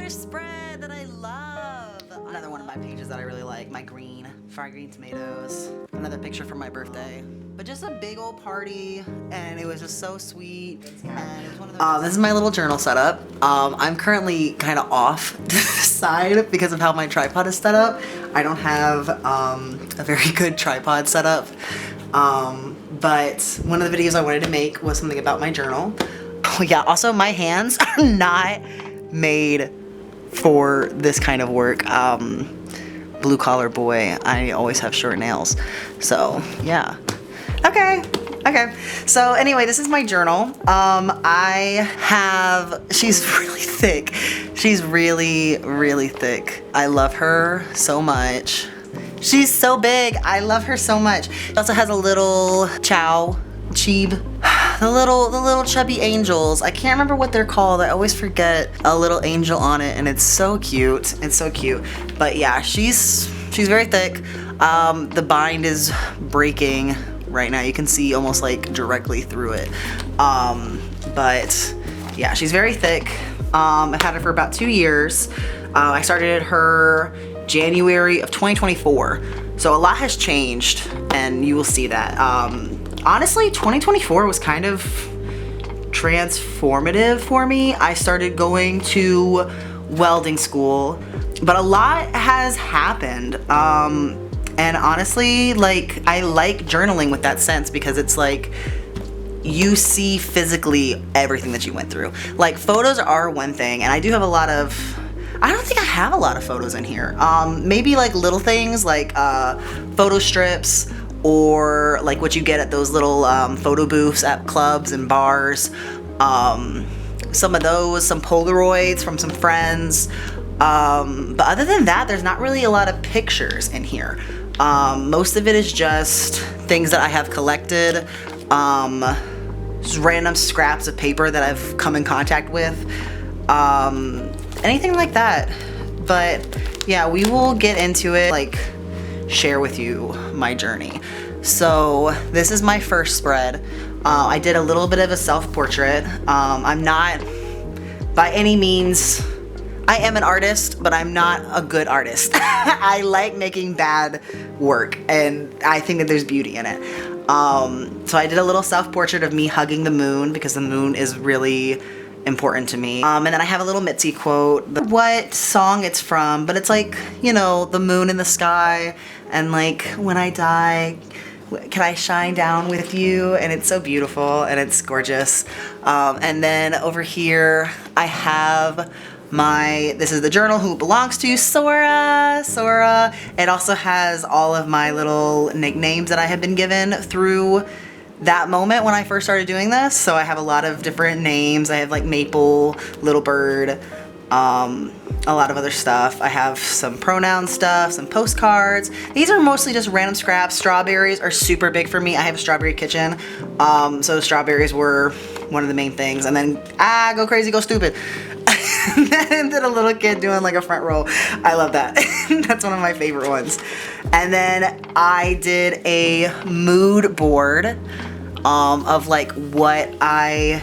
first spread that I love. Another one of my pages that I really like, my fried green tomatoes. Another picture from my birthday. But just a big old party, and it was just so sweet. And it was one of the this is my little journal setup. I'm currently kind of off to the side because of how my tripod is set up. I don't have a very good tripod setup. But one of the videos I wanted to make was something about my journal. Oh yeah, also my hands are not made for this kind of work. Blue collar boy, I always have short nails. So yeah. Okay. So anyway, this is my journal. She's really thick. She's really, really thick. I love her so much. She's so big. I love her so much. It also has a little cheeb. The little chubby angels. I can't remember what they're called. I always forget a little angel on it, and it's so cute. It's so cute. But yeah, she's very thick. The bind is breaking right now. You can see almost like directly through it. But yeah, she's very thick. I've had her for about 2 years. I started her January of 2024. So a lot has changed, and you will see that. Honestly, 2024 was kind of transformative for me. I started going to welding school, but a lot has happened. And honestly, like, I like journaling with that sense because it's like you see physically everything that you went through. Like, photos are one thing, and I do have a lot of, I don't think I have a lot of photos in here. Maybe like little things like photo strips, or like what you get at those little photo booths at clubs and bars. Some of those, some Polaroids from some friends. But other than that, there's not really a lot of pictures in here. Most of it is just things that I have collected, just random scraps of paper that I've come in contact with, anything like that. But yeah, we will get into it, like share with you my journey. So this is my first spread. I did a little bit of a self-portrait. I'm not by any means, I am an artist, but I'm not a good artist. I like making bad work, and I think that there's beauty in it. So I did a little self-portrait of me hugging the moon because the moon is really important to me. And then I have a little Mitzi quote, what song it's from, but it's like, you know, the moon in the sky, and like, when I die, can I shine down with you? And it's so beautiful, and it's gorgeous. And then over here, I have this is the journal who it belongs to, Sora. It also has all of my little nicknames that I have been given through that moment when I first started doing this. So I have a lot of different names. I have like Maple, Little Bird, a lot of other stuff. I have some pronoun stuff, some postcards. These are mostly just random scraps. Strawberries are super big for me. I have a strawberry kitchen. So strawberries were one of the main things. And then, go crazy, go stupid. And then a little kid doing like a front row. I love that. That's one of my favorite ones. And then I did a mood board of like what I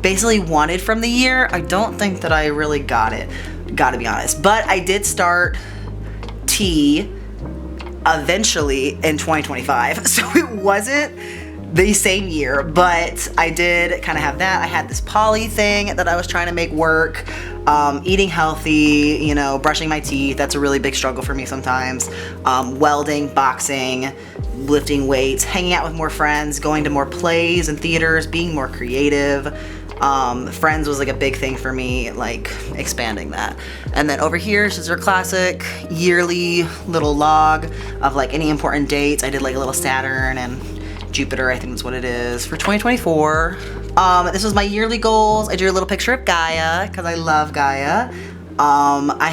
basically wanted from the year. I don't think that I really got it, gotta be honest. But I did start tea eventually in 2025. So it wasn't the same year, but I did kind of have that. I had this poly thing that I was trying to make work. Eating healthy, you know, brushing my teeth. That's a really big struggle for me sometimes. Welding, boxing, lifting weights, hanging out with more friends, going to more plays and theaters, being more creative. Friends was like a big thing for me, like expanding that. And then over here is your classic yearly little log of like any important dates. I did like a little Saturn and Jupiter, I think that's what it is, for 2024. This was my yearly goals. I drew a little picture of Gaia because I love Gaia. I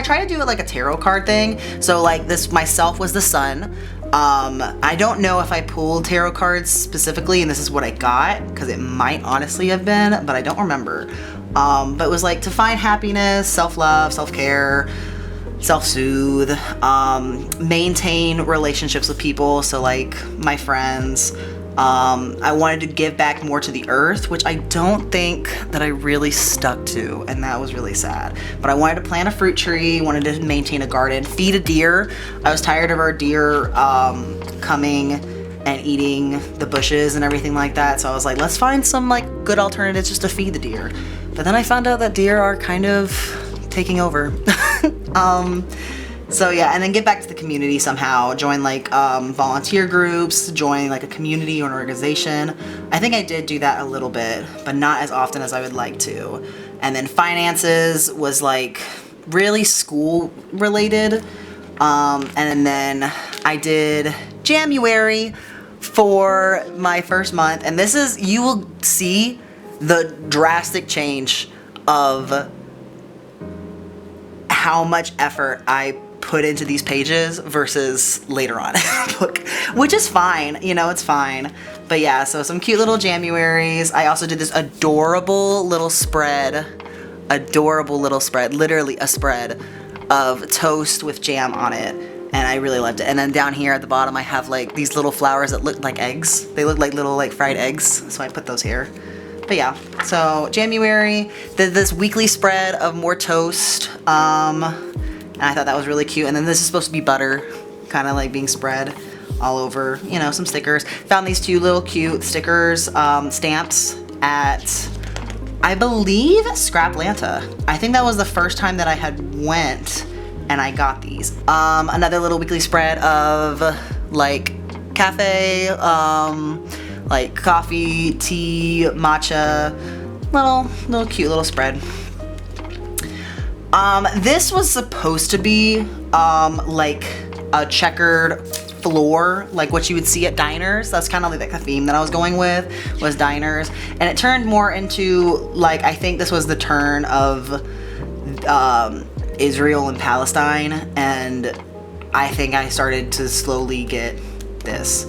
try to do it like a tarot card thing. So like this, myself was the sun. I don't know if I pulled tarot cards specifically and this is what I got, because it might honestly have been, but I don't remember. But it was like to find happiness, self-love, self-care, self-soothe, maintain relationships with people. So like my friends, I wanted to give back more to the earth, which I don't think that I really stuck to, and that was really sad. But I wanted to plant a fruit tree, wanted to maintain a garden, feed a deer. I was tired of our deer coming and eating the bushes and everything like that. So I was like, let's find some like good alternatives just to feed the deer. But then I found out that deer are kind of taking over. So yeah, and then get back to the community somehow, join like volunteer groups, join like a community or an organization. I think I did do that a little bit, but not as often as I would like to. And then finances was like really school related. And then I did January for my first month. And this is, you will see the drastic change of how much effort I put into these pages versus later on in the book, which is fine, you know, it's fine. But yeah, so some cute little Januaries. I also did this adorable little spread, literally a spread of toast with jam on it, and I really loved it. And then down here at the bottom I have like these little flowers that look like eggs. They look like little like fried eggs, so I put those here. But yeah, so January, did this weekly spread of more toast, and I thought that was really cute. And then this is supposed to be butter, kind of like being spread all over, you know, some stickers. Found these two little cute stickers, stamps at, I believe, Scraplanta. I think that was the first time that I had went and I got these. Another little weekly spread of like cafe, like coffee, tea, matcha, little cute little spread. This was supposed to be like a checkered floor, like what you would see at diners. That's kind of like the theme that I was going with, was diners. And it turned more into like, I think this was the turn of Israel and Palestine, and I think I started to slowly get this.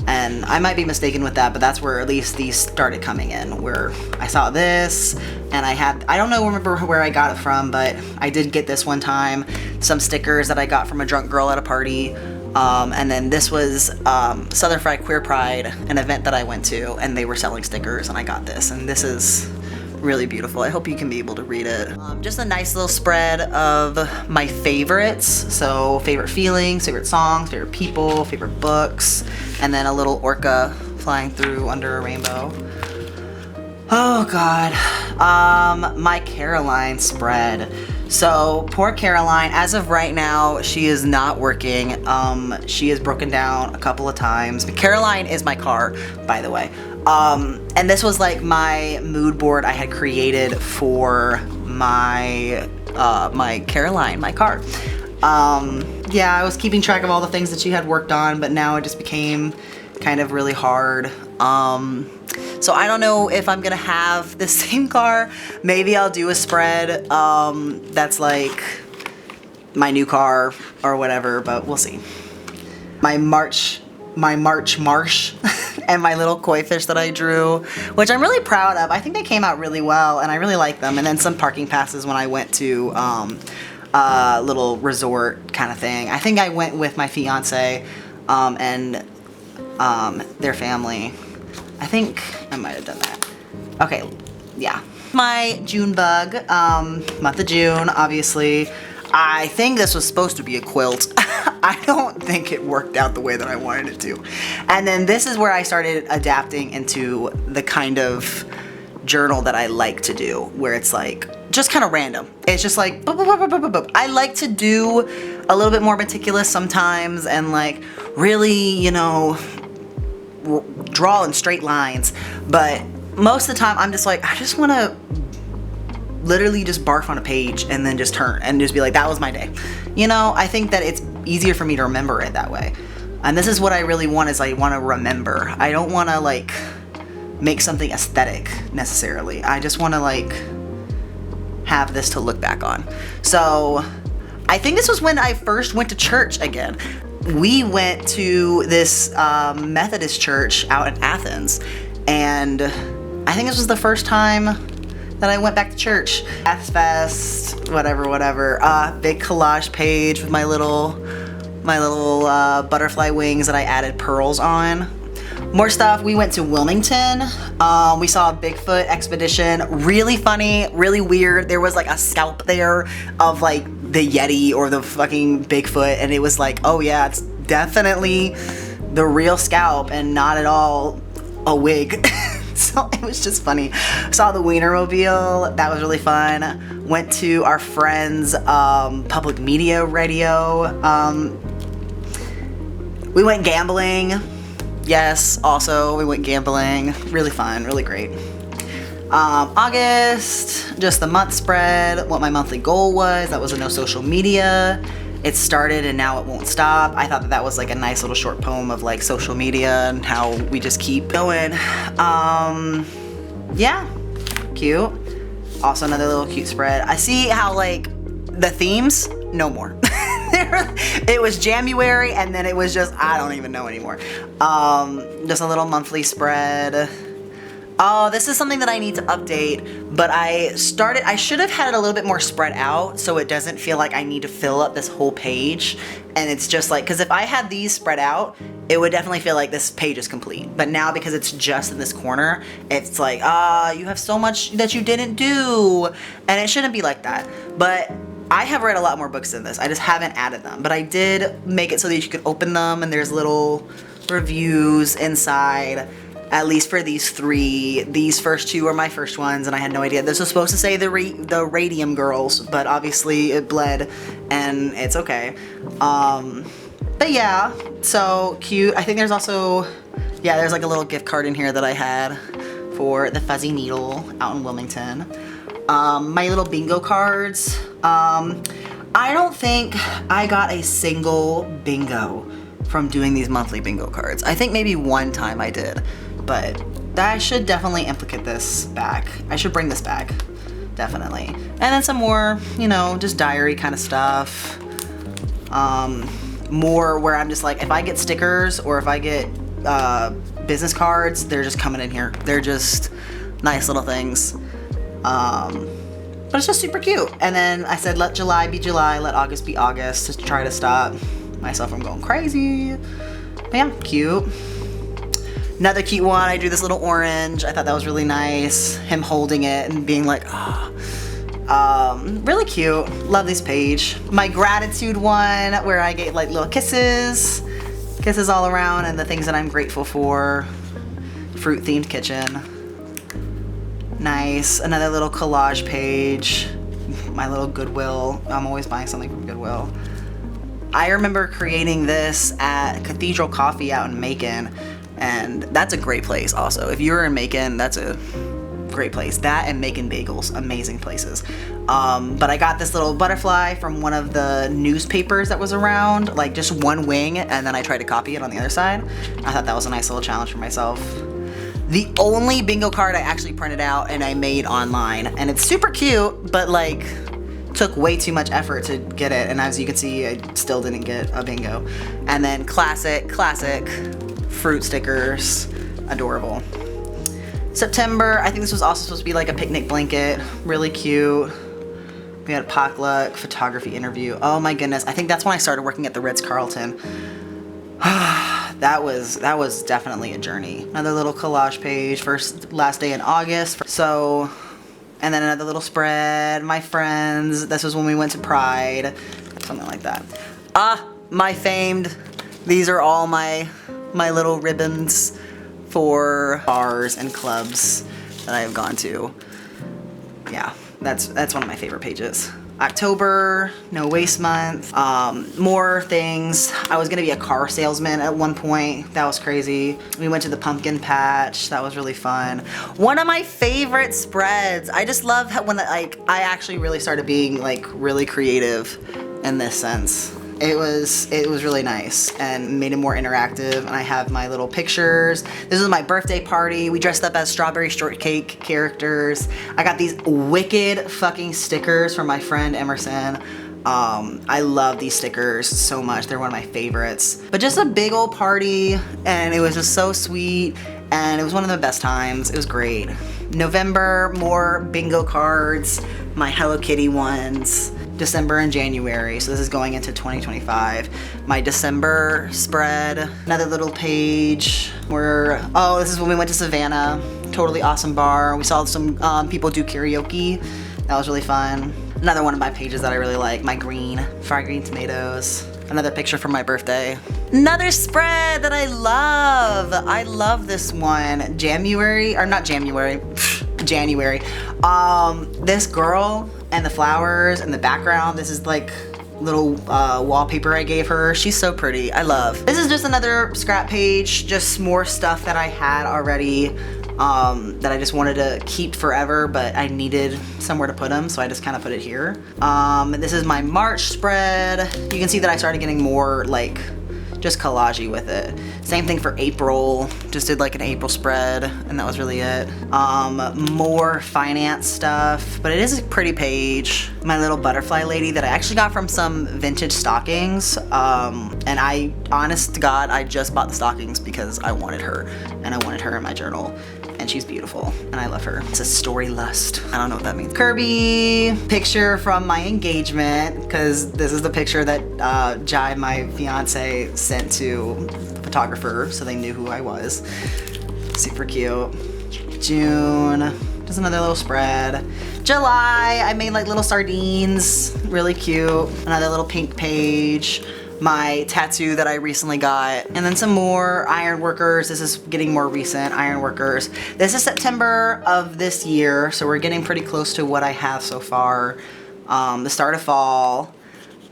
And I might be mistaken with that, but that's where at least these started coming in, where I saw this and I don't remember where I got it from, but I did get this one time. Some stickers that I got from a drunk girl at a party. And then this was Southern Fried Queer Pride, an event that I went to, and they were selling stickers and I got this. And this is really beautiful. I hope you can be able to read it. Just a nice little spread of my favorites. So favorite feelings, favorite songs, favorite people, favorite books, and then a little orca flying through under a rainbow. Oh God. My Caroline spread. So poor Caroline, as of right now, she is not working. She has broken down a couple of times. Caroline is my car, by the way. And this was like my mood board I had created for my my Caroline, my car. Yeah, I was keeping track of all the things that she had worked on, but now it just became kind of really hard. So I don't know if I'm gonna have the same car. Maybe I'll do a spread that's like my new car or whatever, but we'll see. My March Marsh and my little koi fish that I drew, which I'm really proud of. I think they came out really well and I really like them. And then some parking passes when I went to a little resort kind of thing. I think I went with my fiance and their family. I think I might have done that. Okay, yeah. My June bug, month of June, obviously. I think this was supposed to be a quilt. I don't think it worked out the way that I wanted it to. And then this is where I started adapting into the kind of journal that I like to do, where it's like just kind of random. It's just like boop, boop, boop, boop, boop, boop. I like to do a little bit more meticulous sometimes and like really, you know, draw in straight lines. But most of the time I'm just like, I just want to literally just barf on a page and then just turn and just be like, that was my day. You know, I think that it's easier for me to remember it that way. And this is what I really want, is I want to remember. I don't want to like make something aesthetic necessarily. I just want to like have this to look back on. So I think this was when I first went to church again. We went to this Methodist church out in Athens, and I think this was the first time that I went back to church. Ath Fest, whatever. Big collage page with my little butterfly wings that I added pearls on. More stuff. We went to Wilmington. We saw a Bigfoot expedition. Really funny, really weird. There was like a scalp there of like the Yeti or the fucking Bigfoot, and it was like, oh yeah, it's definitely the real scalp and not at all a wig. So it was just funny. Saw the Wienermobile. That was really fun. Went to our friend's public media radio. We went gambling. Yes, also we went gambling. Really fun, really great. August, just the month spread, what my monthly goal was. That was a no social media. It started and now it won't stop. I thought that that was like a nice little short poem of like social media and how we just keep going. Yeah, cute. Also another little cute spread. I see how like the themes, no more. It was January and then it was just, I don't even know anymore. Just a little monthly spread. Oh, this is something that I need to update, but I should have had it a little bit more spread out so it doesn't feel like I need to fill up this whole page. And it's just like, because if I had these spread out, it would definitely feel like this page is complete. But now because it's just in this corner, it's like, you have so much that you didn't do. And it shouldn't be like that. But I have read a lot more books than this. I just haven't added them. But I did make it so that you could open them and there's little reviews inside. At least for these three. These first two are my first ones and I had no idea. This was supposed to say the Radium Girls, but obviously it bled and it's okay. But yeah, so cute. I think there's also, yeah, there's like a little gift card in here that I had for the Fuzzy Needle out in Wilmington. My little bingo cards. I don't think I got a single bingo from doing these monthly bingo cards. I think maybe one time I did, but I should definitely implicate this back. I should bring this back, definitely. And then some more, you know, just diary kind of stuff. More where I'm just like, if I get stickers or if I get business cards, they're just coming in here. They're just nice little things. But it's just super cute. And then I said, let July be July, let August be August, to try to stop myself from going crazy. But yeah, cute. Another cute one, I drew this little orange. I thought that was really nice. Him holding it and being like, really cute. Love this page. My gratitude one, where I gave like little kisses all around and the things that I'm grateful for. Fruit themed kitchen. Nice. Another little collage page. My little Goodwill. I'm always buying something from Goodwill. I remember creating this at Cathedral Coffee out in Macon, and that's a great place also. If you're in Macon, that's a great place. That and Macon Bagels, amazing places. But I got this little butterfly from one of the newspapers that was around, like just one wing, and then I tried to copy it on the other side. I thought that was a nice little challenge for myself. The only bingo card I actually printed out and I made online, and it's super cute, but like took way too much effort to get it, and as you can see, I still didn't get a bingo. And then classic fruit stickers, adorable. September, I think this was also supposed to be like a picnic blanket, really cute. We had a potluck photography interview. Oh my goodness, I think that's when I started working at the Ritz-Carlton. That was definitely a journey. Another little collage page, last day in August. So, and then another little spread, my friends. This was when we went to Pride, something like that. My famed, these are all my little ribbons for bars and clubs that I have gone to. Yeah, that's one of my favorite pages. October, no waste month, more things. I was gonna be a car salesman at one point. That was crazy. We went to the pumpkin patch. That was really fun. One of my favorite spreads. I just love how when I actually really started being like really creative in this sense. It was really nice and made it more interactive, and I have my little pictures. This was my birthday party. We dressed up as strawberry shortcake characters. I got these wicked fucking stickers from my friend Emerson. I love these stickers so much. They're one of my favorites. But just a big old party, and it was just so sweet, and it was one of the best times. It was great. November, more bingo cards, my Hello Kitty ones. December and January. So this is going into 2025. My December spread, another little page where, oh, this is when we went to Savannah. Totally awesome bar. We saw some people do karaoke. That was really fun. Another one of my pages that I really like, my fried green tomatoes. Another picture from my birthday. Another spread that I love. I love this one. January. This girl and the flowers and the background. This is like little wallpaper I gave her. She's so pretty. I love. This is just another scrap page. Just more stuff that I had already that I just wanted to keep forever, but I needed somewhere to put them, so I just kind of put it here. This is my March spread. You can see that I started getting more like just collagey with it. Same thing for April. Just did like an April spread, and that was really it. More finance stuff, but it is a pretty page. My little butterfly lady that I actually got from some vintage stockings. And I, honest to God, I just bought the stockings because I wanted her, and I wanted her in my journal. And she's beautiful, and I love her. It's a story lust. I don't know what that means. Kirby picture from my engagement, because this is the picture that Jai, my fiance, sent to the photographer so they knew who I was. Super cute. June, just another little spread. July, I made like little sardines, really cute. Another little pink page. My tattoo that I recently got, and then some more Ironworkers. This is getting more recent, Ironworkers. This is September of this year, so we're getting pretty close to what I have so far. The start of fall.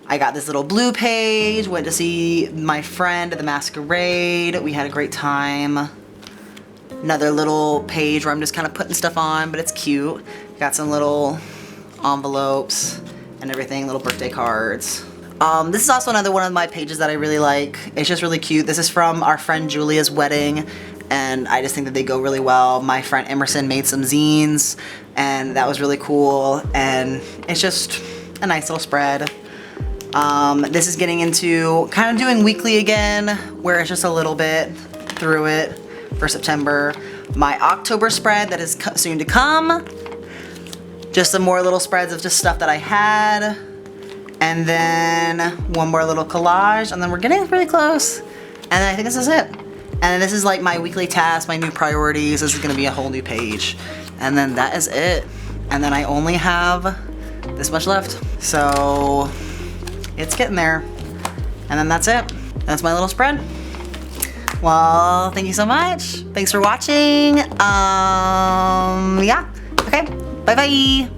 I got this little blue page, went to see my friend at the masquerade. We had a great time. Another little page where I'm just kind of putting stuff on, but it's cute. Got some little envelopes and everything, little birthday cards. This is also another one of my pages that I really like. It's just really cute. This is from our friend Julia's wedding, and I just think that they go really well. My friend Emerson made some zines, and that was really cool, and it's just a nice little spread. This is getting into kind of doing weekly again, where it's just a little bit through it for September. My October spread that is soon to come. Just some more little spreads of just stuff that I had. And then one more little collage, and then we're getting really close. And then I think this is it. And then this is like my weekly task, my new priorities. This is gonna be a whole new page. And then that is it. And then I only have this much left. So it's getting there. And then that's it. That's my little spread. Well, thank you so much. Thanks for watching. Yeah, okay, bye-bye.